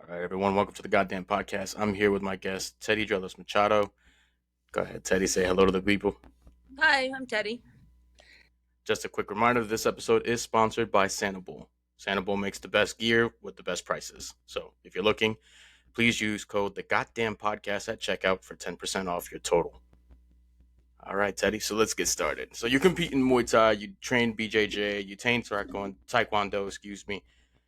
All right, everyone, welcome to the goddamn podcast. I'm here with my guest, Teddy Drelles-Machado. Go ahead, Teddy, say hello to the people. Hi, I'm Teddy. Just a quick reminder that this episode is sponsored by Sanibel. Sanibel makes the best gear with the best prices. So if you're looking, please use code the goddamn podcast at checkout for 10% off your total. All right, Teddy, so let's get started. So you compete in Muay Thai, you train BJJ, you train Taekwondo, excuse me.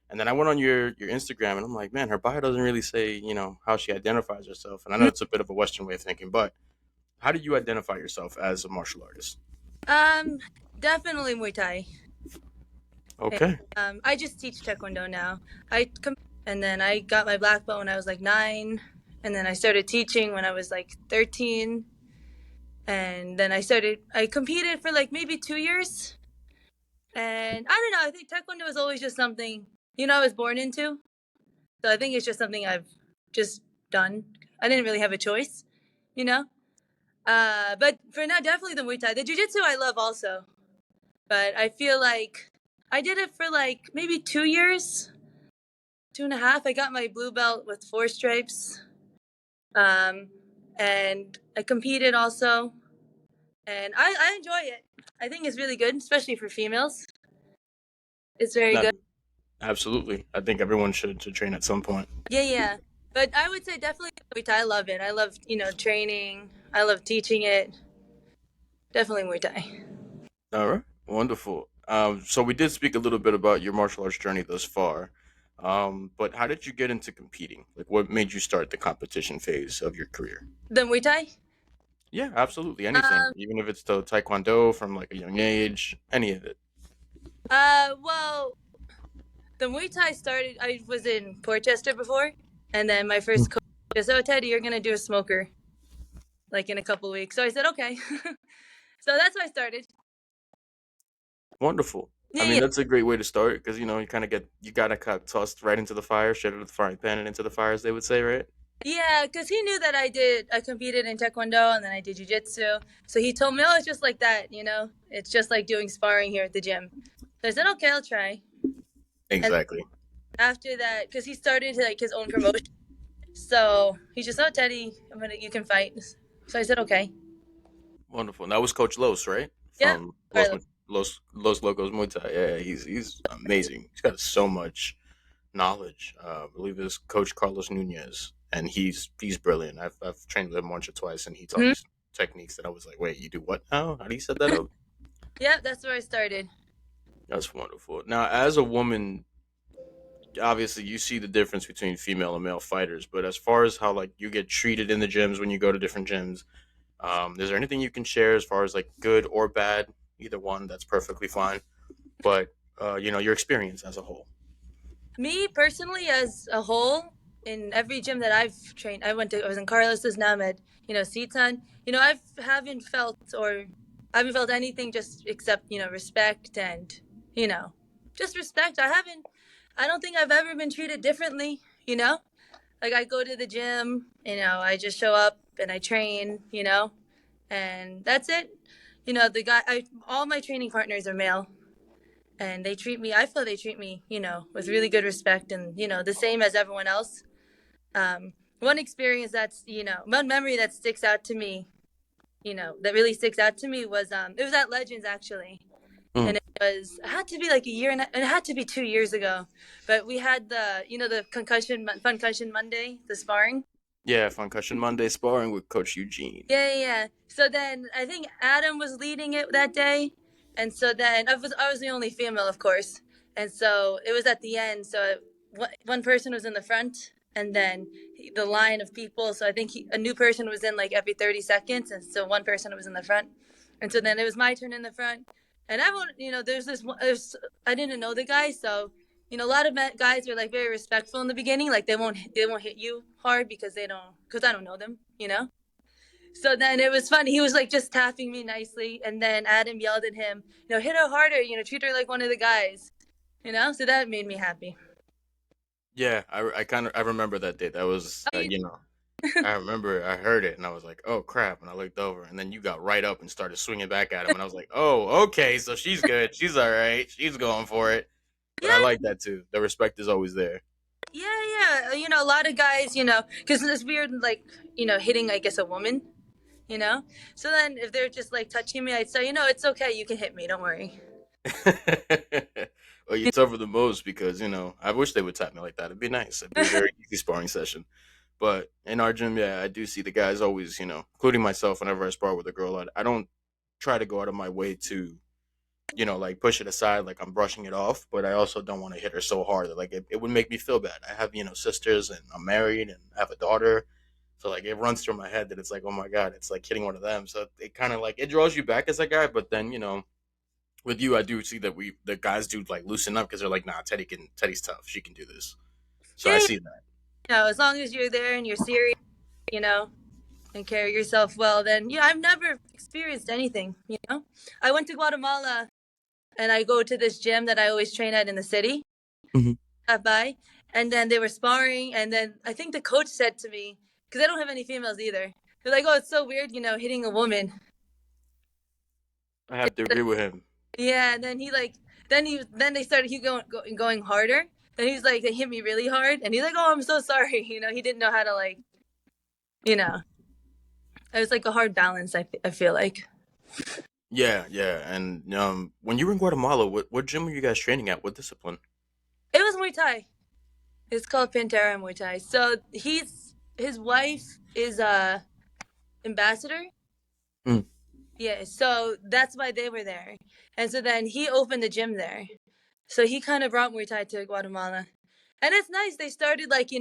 And then I went on your Instagram and I'm like, man, her bio doesn't really say, how she identifies herself. And I know it's a bit of a Western way of thinking, but how do you identify yourself as a martial artist? Um, Definitely Muay Thai. Okay. I just teach Taekwondo now. And then I got my black belt when I was like 9, and then I started teaching when I was like 13, and then I competed for like maybe 2 years, and I don't know. I think Taekwondo was always just something I was born into, so I think it's just something I've just done. I didn't really have a choice, you know. But for now, definitely the Muay Thai. The Jiu-Jitsu I love also, but I feel like I did it for like maybe 2 years, 2.5. I got my blue belt with 4 stripes, and I competed also, and I enjoy it. I think it's really good, especially for females. It's very No, good. absolutely. I think everyone should train at some point. Yeah. But I would say definitely Muay Thai. I love it. I love training. I love teaching it. Definitely Muay Thai. All right. Wonderful. So we did speak a little bit about your martial arts journey thus far. But how did you get into competing? Like, what made you start the competition phase of your career? The Muay Thai. Yeah, absolutely. Anything, even if it's the Taekwondo from like a young age, any of it. Well, the Muay Thai started. I was in Portchester before, and then my first coach said, "Oh, Teddy, you're gonna do a smoker, like in a couple weeks." So I said, "Okay." So that's how I started. Wonderful. I mean, Yeah. that's a great way to start because you gotta cut tossed right into the fire, straight out of the frying pan and into the fire, as they would say, right? Yeah, because he knew that I competed in Taekwondo and then I did Jiu-Jitsu. So he told me, "Oh, it's just like that, It's just like doing sparring here at the gym." So I said, "Okay, I'll try." And Exactly. after that, because he started like his own promotion, so he just, "Oh, Teddy, you can fight." So I said, "Okay." Wonderful. And that was Coach Los, right? Yeah. From Los Locos Muay Thai. Yeah, he's amazing. He's got so much knowledge. I believe it's Coach Carlos Nunez, and he's brilliant. I've trained with him once or twice, and he taught me some techniques that I was like, wait, you do what now? How do you set that up? Yeah, that's where I started. That's wonderful. Now, as a woman, obviously you see the difference between female and male fighters, but as far as how like you get treated in the gyms when you go to different gyms, is there anything you can share as far as like good or bad? Either one, that's perfectly fine. But your experience as a whole. Me personally, as a whole, in every gym that I've trained, I was in Carlos's, now I'm at, Seaton. I haven't felt anything just except, respect and, just respect. I don't think I've ever been treated differently, Like I go to the gym, I just show up and I train, and that's it. All my training partners are male, and I feel they treat me, with really good respect and, the same as everyone else. One experience one memory that sticks out to me, that really sticks out to me was, it was at Legends actually. And it had to be like it had to be 2 years ago, but we had the Concussion Monday, the sparring. Yeah, Concussion Monday sparring with Coach Eugene. Yeah. So then I think Adam was leading it that day, and so then I was the only female, of course, and so it was at the end. So one person was in the front, and then the line of people. So I think a new person was in like every 30 seconds, and so one person was in the front, and so then it was my turn in the front, and everyone, I didn't know the guy, so. A lot of guys are like very respectful in the beginning. Like they won't hit you hard because I don't know them. So then it was funny. He was like just tapping me nicely, and then Adam yelled at him, hit her harder. Treat her like one of the guys. So that made me happy. Yeah, I remember that day. That was I remember I heard it and I was like, oh crap, and I looked over and then you got right up and started swinging back at him and I was like, oh okay, so she's good, she's all right, she's going for it. But I like that too. The respect is always there. Yeah. yeah, a lot of guys, because it's weird, like, hitting, I guess, a woman, So then if they're just like touching me, I'd say, it's okay, you can hit me, don't worry. Well, you tougher than most because I wish they would tap me like that. It'd be nice. It'd be a very easy sparring session. But in our gym, yeah, I do see the guys always, including myself. Whenever I spar with a girl, I don't try to go out of my way to, like push it aside, like I'm brushing it off. But I also don't want to hit her so hard that like it would make me feel bad. I have sisters, and I'm married, and I have a daughter. So like it runs through my head that it's like, oh my god, it's like hitting one of them. So it kind of like it draws you back as a guy. But then with you, I do see that the guys do like loosen up because they're like, nah, Teddy's tough. She can do this. So I Yeah, see that. as long as you're there and you're serious, you know, and carry yourself well, then I've never experienced anything. I went to Guatemala and I go to this gym that I always train at in the city. Mm-hmm. By, and then they were sparring, and then I think the coach said to me, because I don't have any females either. They're like, "Oh, it's so weird, hitting a woman." I have to agree with him. Yeah, and then then they started going harder. Then he's like, they hit me really hard, and he's like, "Oh, I'm so sorry." He didn't know how to like, you know. It was like a hard balance. I feel like Yeah, yeah. And when you were in Guatemala, what gym were you guys training at? What discipline? it was Muay Thai. It's called Pantera Muay Thai. So his wife is a ambassador. Mm. Yeah, so that's why they were there. And so then he opened the gym there. So he kind of brought Muay Thai to Guatemala. And it's nice. They started like, a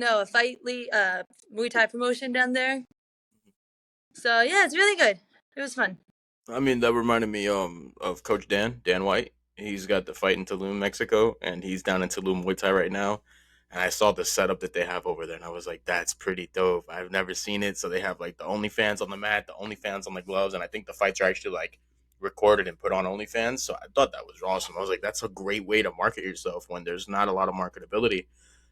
Muay Thai promotion down there. So yeah, it's really good. It was fun. I mean, that reminded me of Coach Dan White. He's got the fight in Tulum, Mexico, and he's down in Tulum Muay Thai right now. And I saw the setup that they have over there, and I was like, "That's pretty dope." I've never seen it. So they have like the OnlyFans on the mat, the OnlyFans on the gloves, and I think the fights are actually like recorded and put on OnlyFans. So I thought that was awesome. I was like, "That's a great way to market yourself when there's not a lot of marketability."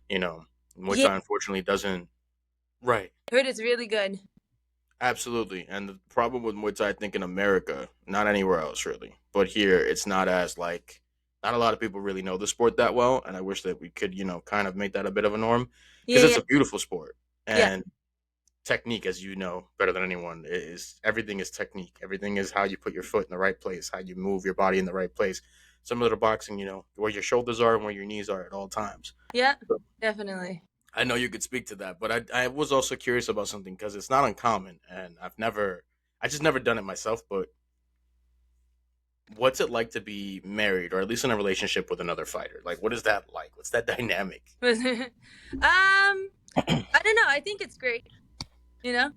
You know, Muay Yeah, Thai unfortunately doesn't. Right. I heard it's really good. Absolutely. And the problem with Muay Thai, I think in America, not anywhere else really, but here it's not as like, not a lot of people really know the sport that well. And I wish that we could, kind of make that a bit of a norm Yeah, because it's yeah, a beautiful sport. yeah, And technique, as you know better than anyone, is everything is technique. Everything is how you put your foot in the right place, how you move your body in the right place. Similar to boxing, where your shoulders are and where your knees are at all times. yeah, definitely. I know you could speak to that, but I was also curious about something because it's not uncommon, and I just never done it myself. But what's it like to be married, or at least in a relationship with another fighter? Like, what is that like? What's that dynamic? I don't know. I think it's great. You know,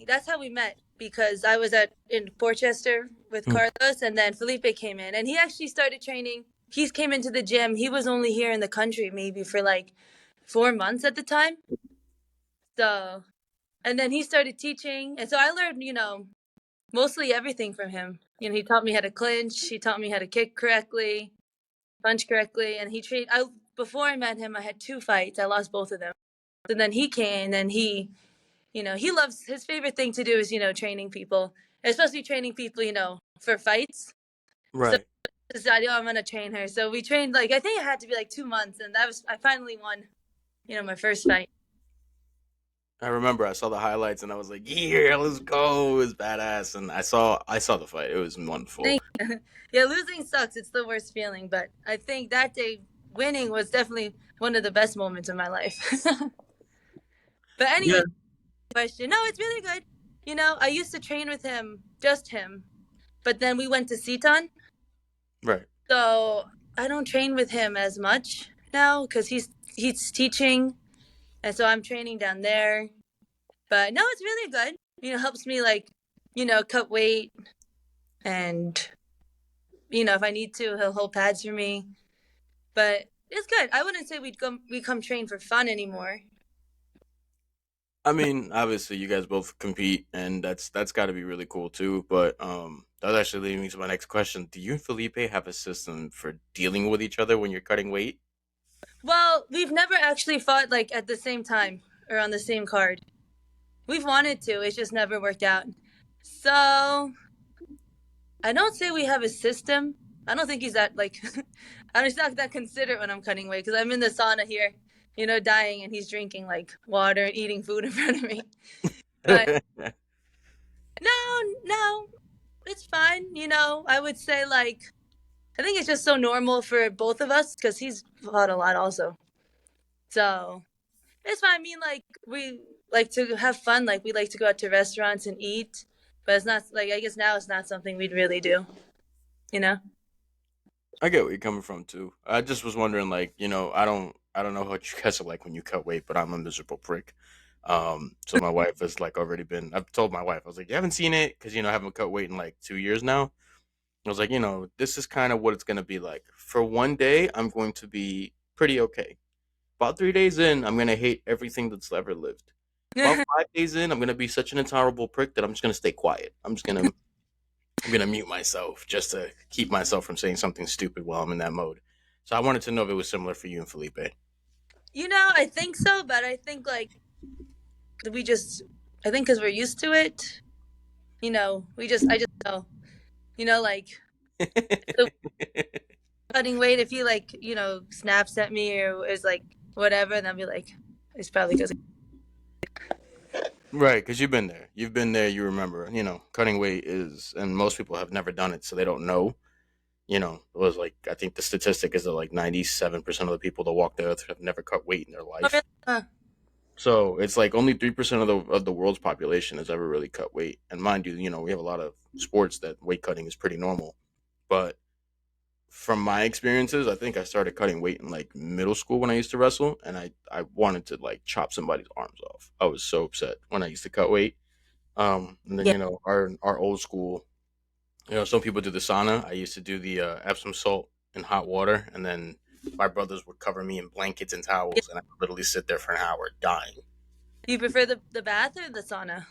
that's how we met because I was in Portchester with Mm. Carlos, and then Felipe came in, and he actually started training. He came into the gym. He was only here in the country maybe for like 4 months at the time. So, and then he started teaching, and so I learned, mostly everything from him. He taught me how to clinch. He taught me how to kick correctly, punch correctly, and he trained. I Before I met him, I had 2 fights. I lost both of them. And then he came, and he loves, his favorite thing to do is training people, especially training people for fights. So Right. I decided, I'm gonna train her. So we trained, like, I think it had to be like 2 months, and I finally won my first fight. I remember I saw the highlights and I was like, "Yeah, let's go!" It was badass, and I saw the fight. It was wonderful. Thank you. Yeah, losing sucks. It's the worst feeling, but I think that day winning was definitely one of the best moments of my life. But Yeah. anyway, question. No, it's really good. I used to train with him, just him, but then we went to Seton, Right. so I don't train with him as much now because he's teaching, and so I'm training down there. But no, it's really good. Helps me like, cut weight, and if I need to, he'll hold pads for me. But it's good. I wouldn't say we come train for fun anymore. I mean, obviously, you guys both compete, and that's got to be really cool too. But that actually leads me to my next question: Do you and Felipe have a system for dealing with each other when you're cutting weight? Well, we've never actually fought like at the same time or on the same card. We've wanted to, it's just never worked out. So I don't say we have a system. I don't think he's that like, he's not that considerate when I'm cutting weight because I'm in the sauna here, dying, and he's drinking like water and eating food in front of me. But no, it's fine. I would say like I think it's just so normal for both of us because he's fought a lot also. So it's fine. I mean, like we like to have fun. Like we like to go out to restaurants and eat, but it's not like I guess now it's not something we'd really do. You know? I get where you're coming from too. I just was wondering, like, I don't know what you guys are like when you cut weight, but I'm a miserable prick. So my wife has like already been. I've told my wife, I was like, you haven't seen it because I haven't cut weight in like 2 years now. I was like, this is kind of what it's gonna be like. For one day, I'm going to be pretty okay. About 3 days in, I'm gonna hate everything that's ever lived. About 5 days in, I'm gonna be such an intolerable prick that I'm just gonna stay quiet. I'm gonna mute myself just to keep myself from saying something stupid while I'm in that mode. So I wanted to know if it was similar for you and Felipe. I think so, but I think like we just I think because we're used to it. I just know. Like the cutting weight. If he like snaps at me or is like whatever, then I'll be like, it's probably because. Right, because you've been there. You've been there. You remember. Cutting weight is, and most people have never done it, so they don't know. It was like I think the statistic is that like 97% of the people that walk the earth have never cut weight in their life. So it's like only 3% of the world's population has ever really cut weight. And mind you, we have a lot of sports that weight cutting is pretty normal. But from my experiences, I think I started cutting weight in like middle school when I used to wrestle, and I wanted to like chop somebody's arms off. I was so upset when I used to cut weight. And then Yeah. our old school, some people do the sauna. I used to do the Epsom salt in hot water, and then my brothers would cover me in blankets and towels, and I would literally sit there for an hour dying. Do you prefer the bath or the sauna?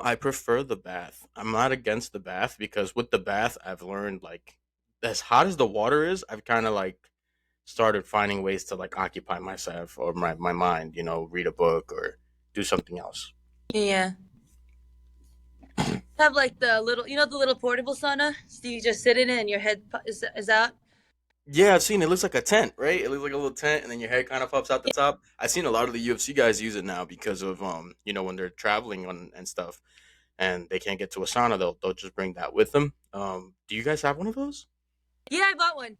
I prefer the bath. I'm not against the bath because with the bath, I've learned like as hot as the water is, I've kind of like started finding ways to like occupy myself or my mind, read a book or do something else. Yeah. Have like the little, the little portable sauna. So you just sit in it and your head is out. Yeah, I've seen it. It looks like a tent, right? It looks like a little tent, and then your head kind of pops out the top. I've seen a lot of the UFC guys use it now because of when they're traveling and stuff, and they can't get to a sauna, they'll just bring that with them. Do you guys have one of those? Yeah, I bought one.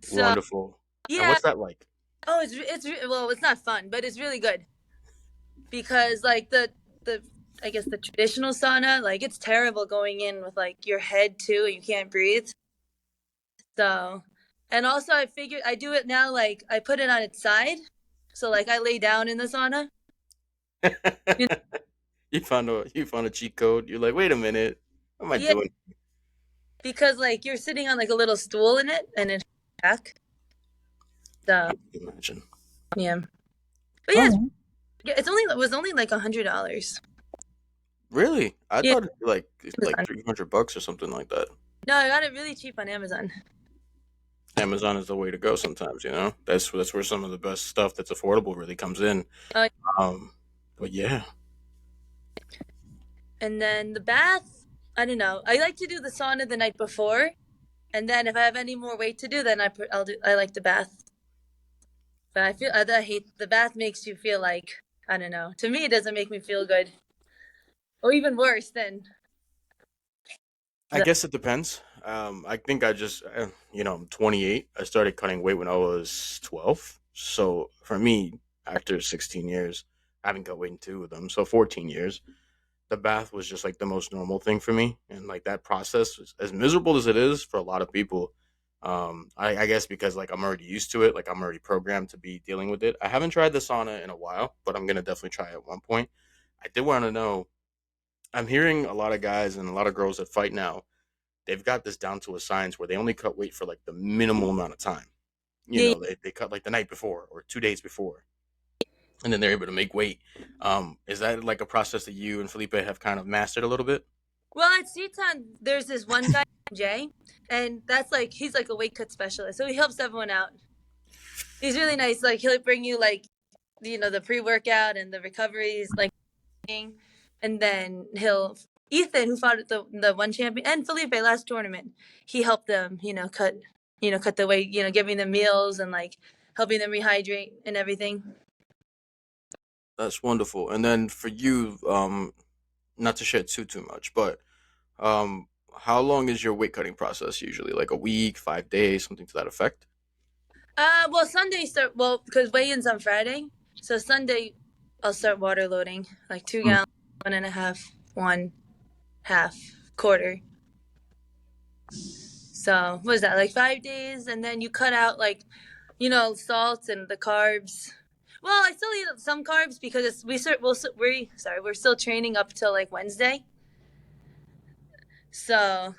So Wonderful. And yeah. what's that like? Oh, well, it's not fun, but it's really good because like the I guess the traditional sauna, like it's terrible going in with like your head too, and you can't breathe. So, and also I figured I do it now. Like I put it on its side, so like I lay down in the sauna. You know? You found a cheat code. You're like, wait a minute, what am I Yeah, doing? because like you're sitting on like a little stool in it, and it's back. So Imagine. yeah, but yeah, Oh, it was only like $100. really? I Yeah, thought it'd be like $300 or something like that. no, I got it really cheap on Amazon. Amazon is the way to go sometimes, That's where some of the best stuff that's affordable really comes in. Uh, Um, but yeah. and then the bath, I don't know. I like to do the sauna the night before, and then if I have any more weight to do, then I like the bath. But I hate the bath. Makes you feel like I don't know. To me, it doesn't make me feel good, or even worse than I the. guess it depends. I think I'm 28. I started cutting weight when I was 12. So for me, after 16 years, I haven't cut weight in two of them. So 14 years. The bath was just like the most normal thing for me. And like that process, as miserable as it is for a lot of people, I guess because like I'm already used to it, like I'm already programmed to be dealing with it. I haven't tried the sauna in a while, but I'm going to definitely try it at one point. I did want to know, I'm hearing a lot of guys and a lot of girls that fight now, they've got this down to a science where they only cut weight for like the minimal amount of time. Yeah. They cut like the night before or 2 days before, and then they're able to make weight. Is that like a process that you and Felipe have kind of mastered a little bit? Well, at Seaton, there's this one guy, Jay, and that's like he's like a weight cut specialist, so he helps everyone out. He's really nice. Like he'll bring you like the pre-workout and the recoveries, like, and then he'll Ethan, who fought at the one champion, and Felipe last tournament, he helped them, cut the weight, giving them meals and like helping them rehydrate and everything. That's wonderful. And then for you, not to share too much, but um, how long is your weight cutting process usually? Like a week, 5 days, something to that effect? Well, Sunday start because weigh-ins on Friday, so Sunday I'll start water loading like 2 gallons, 1.5, 1.5, quarter. So what is that, like 5 days, and then you cut out like, salt and the carbs. Well, I still eat some carbs because we're still training up till like Wednesday, so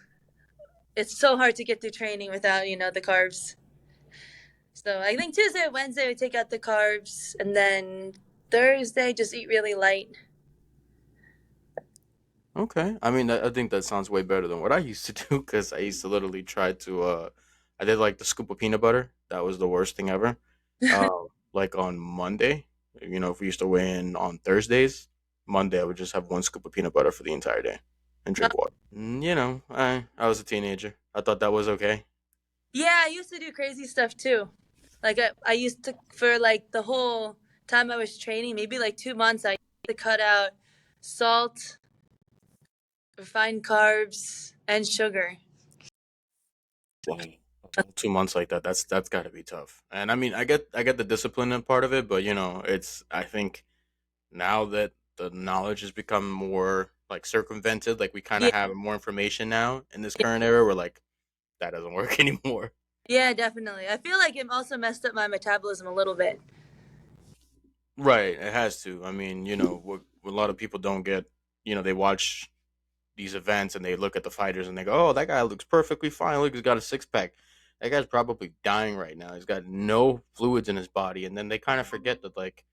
it's so hard to get through training without the carbs. So I think Tuesday or Wednesday we take out the carbs, and then Thursday just eat really light. Okay. I mean, I think that sounds way better than what I used to do because I used to literally try to. I did like the scoop of peanut butter. That was the worst thing ever. Like on Monday, if we used to weigh in on Thursdays, Monday I would just have one scoop of peanut butter for the entire day and drink water. I was a teenager. I thought that was okay. Yeah, I used to do crazy stuff too. Like I used to, for like the whole time I was training, maybe like 2 months, I used to cut out salt, refined carbs, and sugar. Wow. 2 months like that, that's got to be tough. And I mean, I get the discipline and part of it, but it's I think now that the knowledge has become more like circumvented, like we kind Yeah, of have more information now in this current era, we're like that doesn't work anymore. yeah, definitely. I feel like it also messed up my metabolism a little bit. Right, it has to. I mean, what a lot of people don't get, they watch these events and they look at the fighters and they go, "Oh, that guy looks perfectly fine. Look, he's got a six pack. That guy's probably dying right now. He's got no fluids in his body." And then they kind of forget that like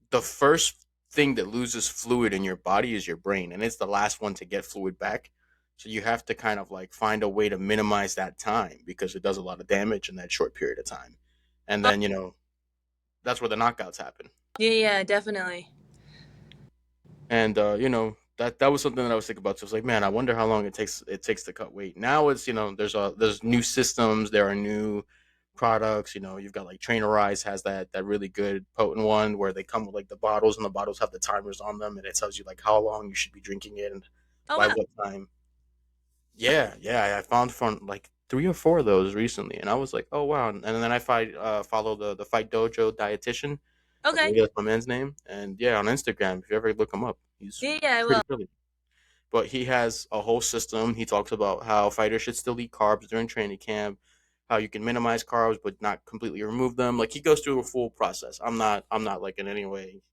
the first thing that loses fluid in your body is your brain, and it's the last one to get fluid back. So you have to kind of like find a way to minimize that time because it does a lot of damage in that short period of time. And Oh, then, that's where the knockouts happen. yeah, yeah, definitely. And that was something that I was thinking about. So I was like, man, I wonder how long it takes to cut weight. Now it's there's new systems, there are new products. You've got like Trainerize has that really good potent one where they come with like the bottles and the bottles have the timers on them and it tells you like how long you should be drinking it and Oh by wow. what time. Yeah, yeah, I found from like 3 or 4 of those recently, and I was like, oh wow. And then follow the Fight Dojo dietitian. I Okay. believe that's my man's name. And yeah, on Instagram, if you ever look him up, he's Yeah, yeah, I will. pretty brilliant. But he has a whole system. He talks about how fighters should still eat carbs during training camp, how you can minimize carbs but not completely remove them. Like he goes through a full process. I'm not like in any way.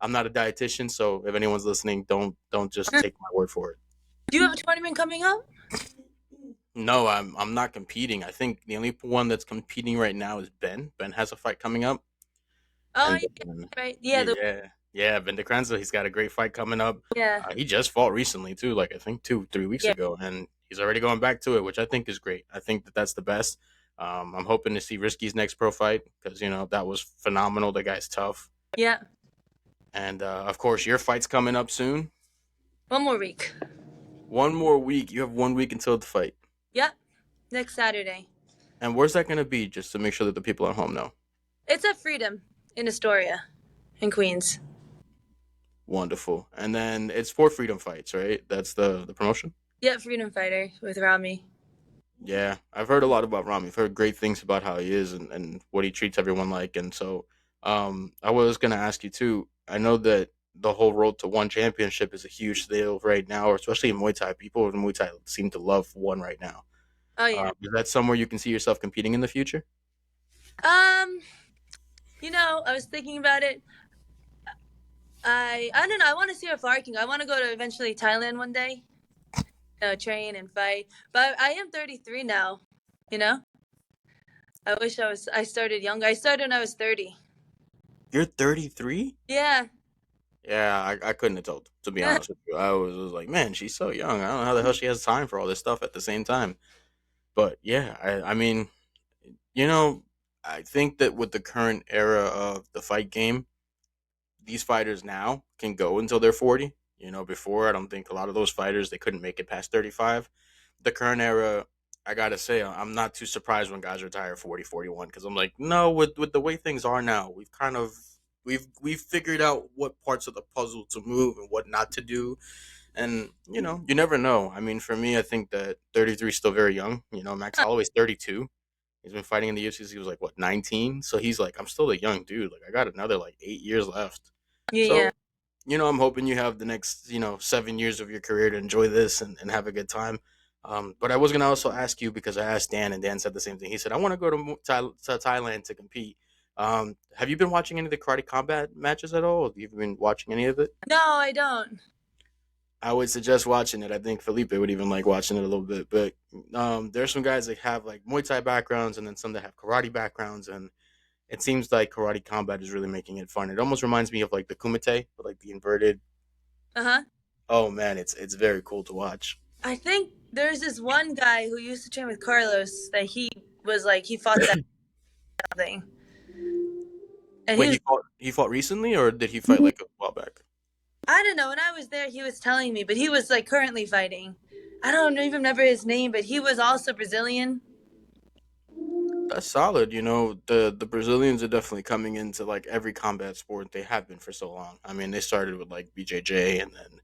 I'm not a dietitian, so if anyone's listening, don't just take my word for it. Do you have a tournament coming up? No, I'm not competing. I think the only one that's competing right now is Ben. Ben has a fight coming up, Oh, and yeah, then, right. Yeah, yeah, Ben DeCranza. He's got a great fight coming up. yeah, He just fought recently too, like I think 2 3 weeks yeah, ago, and he's already going back to it, which I think is great. I think that that's the best. I'm hoping to see Risky's next pro fight because that was phenomenal. The guy's tough, yeah. and of course your fight's coming up soon. 1 more week. 1 more week. You have 1 week until the fight. Yeah, next Saturday. And where's that going to be? Just to make sure that the people at home know. It's at Freedom in Astoria, in Queens. Wonderful. And then it's for Freedom Fights, right? That's the promotion. Yeah, Freedom Fighter with Rami. Yeah, I've heard a lot about Rami. I've heard great things about how he is and what he treats everyone like. And so, I was gonna ask you too. I know that the whole road to one championship is a huge deal right now, especially in Muay Thai. People in Muay Thai seem to love one right now. Oh yeah. Is that somewhere you can see yourself competing in the future? Um, I was thinking about it. I don't know. I want to see how far I can go. I want to go to eventually Thailand one day. Train and fight. But I am 33 now. You know. I wish I started younger. I started when I was 30. You're 33. Yeah. Yeah, I couldn't have told, to be honest with you. I was like, man, she's so young. I don't know how the hell she has time for all this stuff at the same time. But yeah, I mean, you know, I think that with the current era of the fight game, these fighters now can go until they're 40. Before, I don't think a lot of those fighters they couldn't make it past 35. The current era, I gotta say, I'm not too surprised when guys retire 40, 41, because I'm like, no, with the way things are now, we've figured out what parts of the puzzle to move and what not to do, and you never know. I mean, for me, I think that 33 is still very young. Max Holloway's 32. He's been fighting in the UFC since he was like what 19, so he's like, I'm still a young dude. Like I got another like 8 years left. Yeah, yeah. So I'm hoping you have the next, 7 years of your career to enjoy this and have a good time. But I was gonna also ask you because I asked Dan and Dan said the same thing. He said I want to go to Thailand to compete. Have you been watching any of the karate combat matches at all? Have you been watching any of it? No, I don't. I would suggest watching it. I think Felipe would even like watching it a little bit. But there's some guys that have like Muay Thai backgrounds and then some that have karate backgrounds, and it seems like karate combat is really making it fun. It almost reminds me of like the kumite, but like the inverted. Uh huh. Oh man, it's very cool to watch. I think there's this one guy who used to train with Carlos that he was like he fought that thing, and he Wait, was. he fought recently, or did he fight like a while back? I don't know. When I was there, he was telling me, but he was like currently fighting. I don't even remember his name, but he was also Brazilian. That's solid. The Brazilians are definitely coming into like every combat sport. They have been for so long. I mean, they started with like BJJ, and then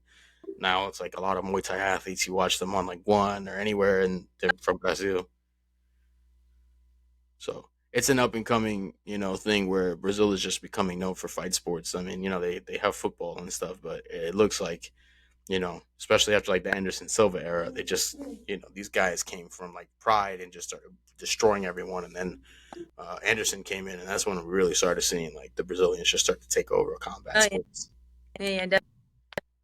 now it's like a lot of Muay Thai athletes. You watch them on like One or anywhere, and they're from Brazil. So it's an up and coming, thing where Brazil is just becoming known for fight sports. I mean, they have football and stuff, but it looks like, especially after like the Anderson Silva era, they just, these guys came from like pride and just started destroying everyone. And then Anderson came in, and that's when we really started seeing like the Brazilians just start to take over combat Oh yeah, sports. yeah, yeah. Definitely.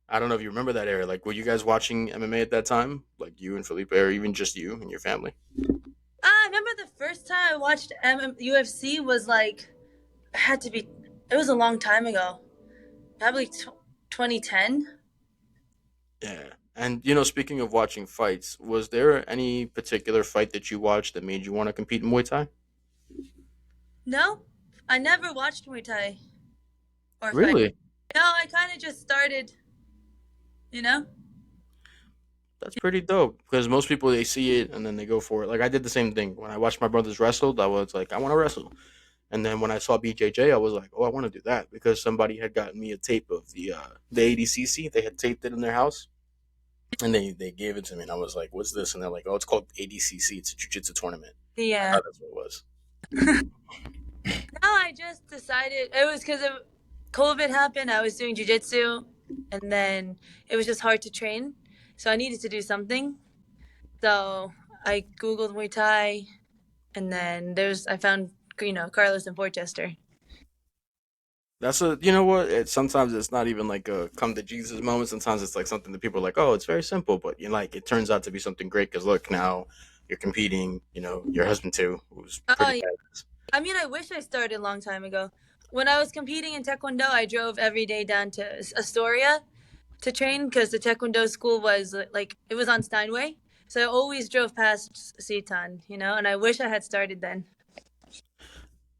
I don't know if you remember that era. Like, were you guys watching MMA at that time? Like you and Felipe, or even just you and your family? I remember the first time I watched UFC was like it had to be. It was a long time ago, probably 2010. Yeah. And speaking of watching fights, was there any particular fight that you watched that made you want to compete in Muay Thai? No, I never watched Muay Thai or fight. Really? No, I kind of just started. You know. That's pretty dope because most people they see it and then they go for it. Like I did the same thing when I watched my brothers wrestle. I was like, I want to wrestle. And then when I saw BJJ, I was like, oh, I want to do that because somebody had gotten me a tape of the ADCC. They had taped it in their house, and they gave it to me, and I was like, what's this? And they're like, oh, it's called ADCC. It's a jiu-jitsu tournament. I Yeah. thought that's what it was. No, I just decided it was because of COVID happened. I was doing jujitsu, and then it was just hard to train, so I needed to do something. So I googled Muay Thai, and then I found Carlos in Portchester. That's a you know what? Sometimes it's not even like a come to Jesus moment. Sometimes it's like something that people are like, oh, it's very simple, but like it turns out to be something great because look now you're competing. Your husband too, who's Oh pretty yeah. badass. I mean, I wish I started a long time ago. When I was competing in Taekwondo, I drove every day down to Astoria to train because the Taekwondo school was like it was on Steinway. So I always drove past Seton, and I wish I had started then.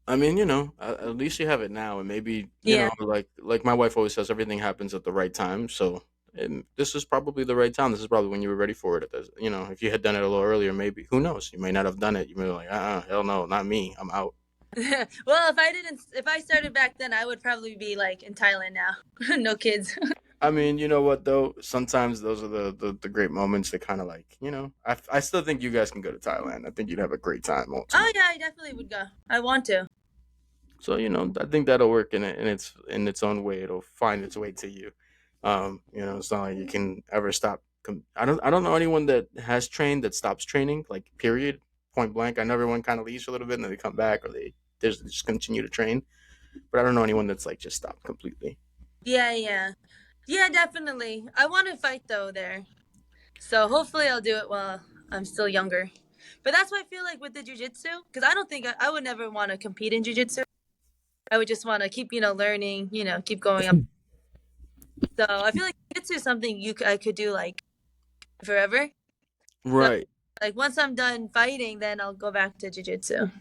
I mean, at least you have it now, and maybe Yeah. like my wife always says, everything happens at the right time. So, and this is probably the right time. This is probably when you were ready for it. If you had done it a little earlier, maybe who knows? You may not have done it. You may be like, hell no, not me. I'm out. Well, if I started back then, I would probably be like in Thailand now. No kids. I mean, you know what though? Sometimes those are the great moments that kind of like, I still think you guys can go to Thailand. I think you'd have a great time Oh ultimately. yeah, I definitely would go. I want to. So I think that'll work in its own way. It'll find its way to you. It's not like you can ever stop. I don't know anyone that has trained that stops training. Like period, point blank. I know everyone kind of leaves for a little bit and then they come back or they just continue to train. But I don't know anyone that's like just stopped completely. Yeah, yeah. Yeah, definitely. I want to fight though there. So hopefully I'll do it while I'm still younger. But that's why I feel like with the jujitsu, because I don't think I would never want to compete in jujitsu. I would just want to keep, learning, keep going up. So I feel like jujitsu is something I could do like forever. So Right. like once I'm done fighting, then I'll go back to jujitsu.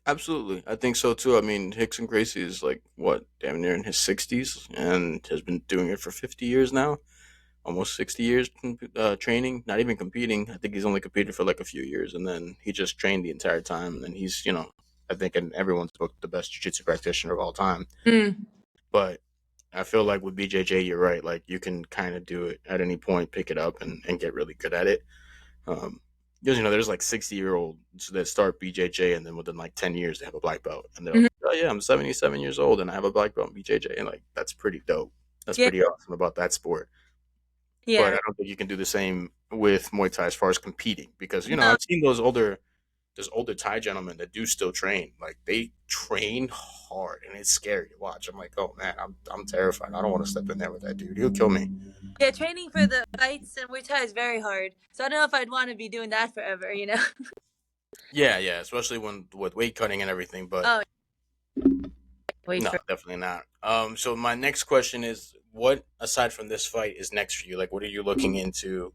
Absolutely. I think so too. I mean, Hickson Gracie is like what, damn near in his 60s and has been doing it for 50 years now. almost 60 years training, not even competing. I think he's only competed for like a few years, and then he just trained the entire time. And then he's, I think in everyone's book, the best jiu-jitsu practitioner of all time. Mm. But I feel like with BJJ, you're right. Like you can kind of do it at any point, pick it up, and get really good at it. Because there's like 60-year-olds that start BJJ, and then within like 10 years they have a black belt, and they're Mhm. like, "Oh yeah, I'm 77 years old, and I have a black belt in BJJ," and like that's pretty dope. That's Yeah, pretty awesome about that sport. But yeah. I don't think you can do the same with Muay Thai as far as competing, because No, I've seen those older Thai gentlemen that do still train. Like they train hard, and it's scary to watch. I'm like, oh man, I'm terrified. I don't want to step in there with that dude. He'll kill me. yeah. Training for the fights and Muay Thai is very hard, so I don't know if I'd want to be doing that forever. Yeah, yeah, especially when with weight cutting and everything. But Oh, wait no, for. definitely not. So my next question is, what aside from this fight is next for you? Like, what are you looking into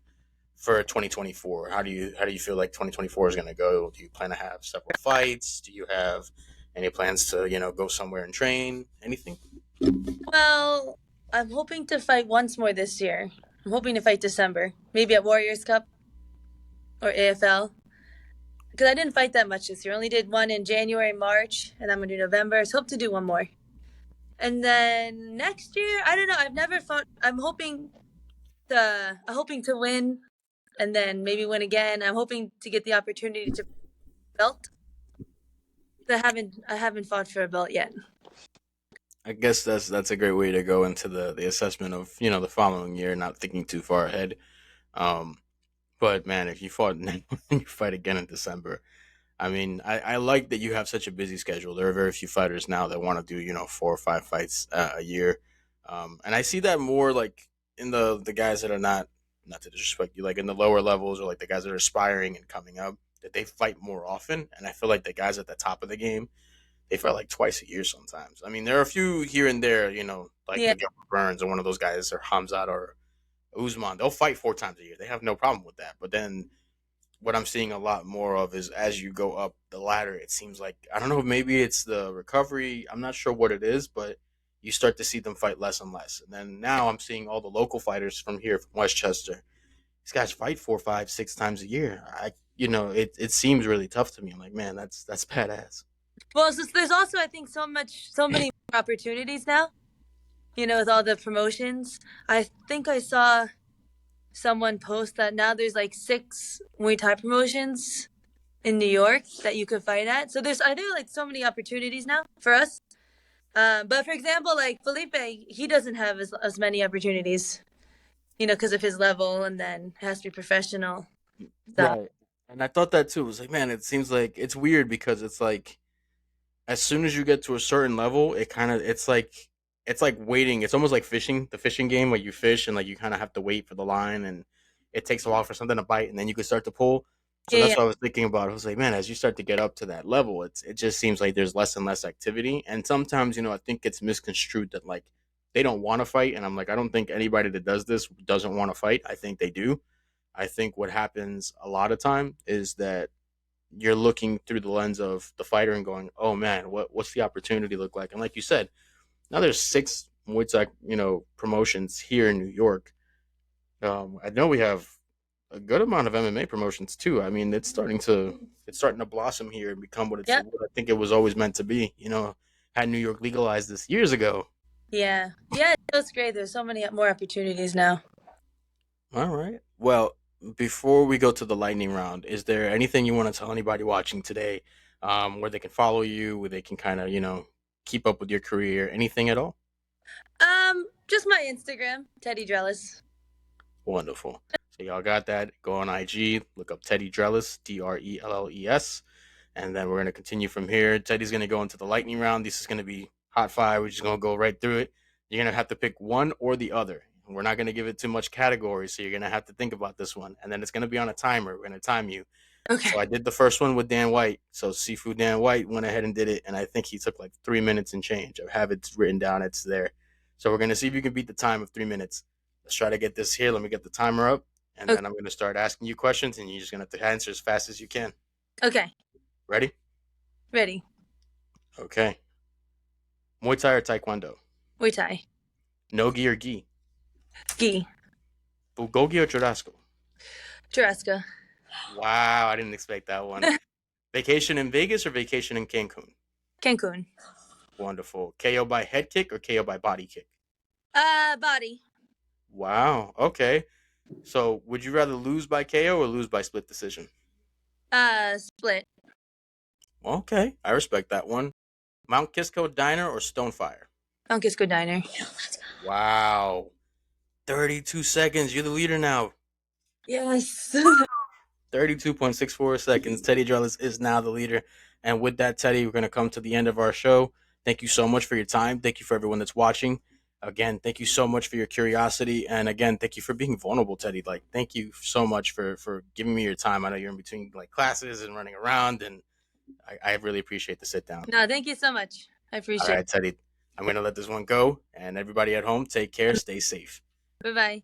for 2024? How do you feel like 2024 is going to go? Do you plan to have several fights? Do you have any plans to go somewhere and train? Anything? Well, I'm hoping to fight once more this year. I'm hoping to fight December, maybe at Warriors Cup or AFL. Because I didn't fight that much this year. I only did one in January, March, and I'm gonna do November. So hope to do one more. And then next year, I don't know. I've never fought. I'm hoping to win, and then maybe win again. I'm hoping to get the opportunity to belt. I haven't fought for a belt yet. I guess that's a great way to go into the assessment of the following year, not thinking too far ahead. Um, but man, if you fought now and you fight again in December, I mean, I like that you have such a busy schedule. There are very few fighters now that want to do 4 or 5 fights a year, and I see that more like in the guys that are not to disrespect you, like in the lower levels, or like the guys that are aspiring and coming up, that they fight more often. And I feel like the guys at the top of the game, they fight like twice a year sometimes. I mean, there are a few here and there, like Yeah, Miguel Burns or one of those guys, or Hamzat or Usman. They'll fight 4 times a year. They have no problem with that. But then what I'm seeing a lot more of is as you go up the ladder, it seems like, I don't know, maybe it's the recovery. I'm not sure what it is, but you start to see them fight less and less. And then now I'm seeing all the local fighters from here, from Westchester. These guys fight 4, 5, 6 times a year. It seems really tough to me. I'm like, man, that's badass. well, there's also I think so many opportunities now. With all the promotions. I think I saw someone post that now there's like 6 Muay Thai promotions in New York that you could fight at. So there's I think like so many opportunities now for us. But for example, like Felipe, he doesn't have as many opportunities, because of his level, and then it has to be professional. So Right. And I thought that too. It was like, man, it seems like it's weird because it's like as soon as you get to a certain level, it's like waiting. It's almost like fishing, the fishing game where you fish and like you kind of have to wait for the line, and it takes a while for something to bite, and then you can start to pull. So yeah, that's yeah, what I was thinking about. I was like, man, as you start to get up to that level, it just seems like there's less and less activity, and sometimes I think it's misconstrued that like they don't want to fight, and I'm like, I don't think anybody that does this doesn't want to fight. I think they do. I think what happens a lot of time is that you're looking through the lens of the fighter and going, "Oh man, what's the opportunity look like?" And like you said, now there's 6 Muay Thai, promotions here in New York. I know we have a good amount of MMA promotions too. I mean, it's starting to blossom here and become yeah, what I think it was always meant to be. Had New York legalized this years ago. yeah, yeah. That's great. There's so many more opportunities now. All right. Well, before we go to the lightning round, is there anything you want to tell anybody watching today, where they can follow you, where they can kind of, keep up with your career, anything at all? Just my Instagram, Teddy Drelles. Wonderful. So y'all got that. Go on IG, look up Teddy Drelles, Drelles, and then we're gonna continue from here. Teddy's gonna go into the lightning round. This is gonna be hot fire. We're just gonna go right through it. You're gonna have to pick one or the other. We're not gonna give it too much category, so you're gonna have to think about this one. And then it's gonna be on a timer. We're gonna time you. Okay. So I did the first one with Dan White. So Seafood Dan White went ahead and did it, and I think he took like 3 minutes and change. I have it written down. It's there. So we're gonna see if you can beat the time of 3 minutes. Let's try to get this here. Let me get the timer up, and Okay. then I'm gonna start asking you questions, and you're just gonna have to answer as fast as you can. Okay. Ready? Ready. Okay. Muay Thai or Taekwondo? Muay Thai. No gi or gi? Ski. Bulgogi or churrasco? Churrasco. Wow, I didn't expect that one. Vacation in Vegas or vacation in Cancun? Cancun. Wonderful. KO by head kick or KO by body kick? Body. Wow. Okay. So, would you rather lose by KO or lose by split decision? Split. Okay, I respect that one. Mount Kisco Diner or Stonefire? Mount Kisco Diner. Wow. 32 seconds. You're the leader now. Yes. 32.64 seconds. Teddy Drelles is now the leader. And with that, Teddy, we're going to come to the end of our show. Thank you so much for your time. Thank you for everyone that's watching. Again, thank you so much for your curiosity. And again, thank you for being vulnerable, Teddy. Like, thank you so much for giving me your time. I know you're in between like classes and running around, and I really appreciate the sit down. No, thank you so much. I All appreciate right, Teddy. I'm going to let this one go. And everybody at home, take care. Stay safe. it. Bye-bye.